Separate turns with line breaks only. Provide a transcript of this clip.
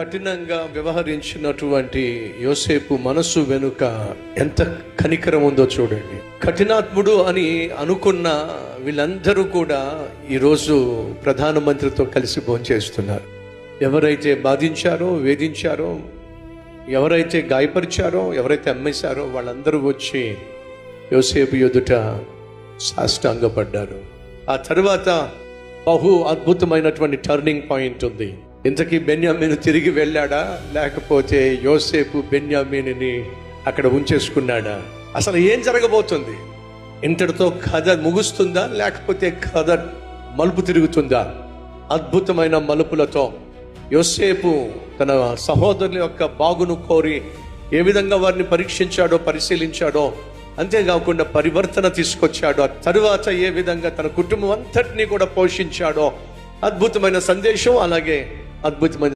కఠినంగా వ్యవహరించినటువంటి యోసేపు మనసు వెనుక ఎంత కనికరం ఉందో చూడండి. కఠినాత్ముడు అని అనుకున్న వీళ్ళందరూ కూడా ఈరోజు ప్రధానమంత్రితో కలిసి భోంచేస్తున్నారు. ఎవరైతే బాధించారో, వేధించారో, ఎవరైతే గాయపరిచారో, ఎవరైతే అమ్మేశారో వాళ్ళందరూ వచ్చి యోసేపు ఎదుట సాష్టాంగపడ్డారు. ఆ తర్వాత బహు అద్భుతమైనటువంటి టర్నింగ్ పాయింట్ ఉంది. ఇంతకీ బెన్యామీను తిరిగి వెళ్ళాడా, లేకపోతే యోసేపు బెన్యామీనుని అక్కడ ఉంచేసుకున్నాడా? అసలు ఏం జరగబోతుంది? ఇంతటితో కథ ముగుస్తుందా, లేకపోతే కథ మలుపు తిరుగుతుందా? అద్భుతమైన మలుపులతో యోసేపు తన సహోదరుల యొక్క బాగును కోరి ఏ విధంగా వారిని పరీక్షించాడో, పరిశీలించాడో, అంతేకాకుండా పరివర్తన తీసుకొచ్చాడో, ఆ తరువాత ఏ విధంగా తన కుటుంబం అంతటినీ కూడా పోషించాడో, అద్భుతమైన సందేశం, అలాగే అద్భుతమైన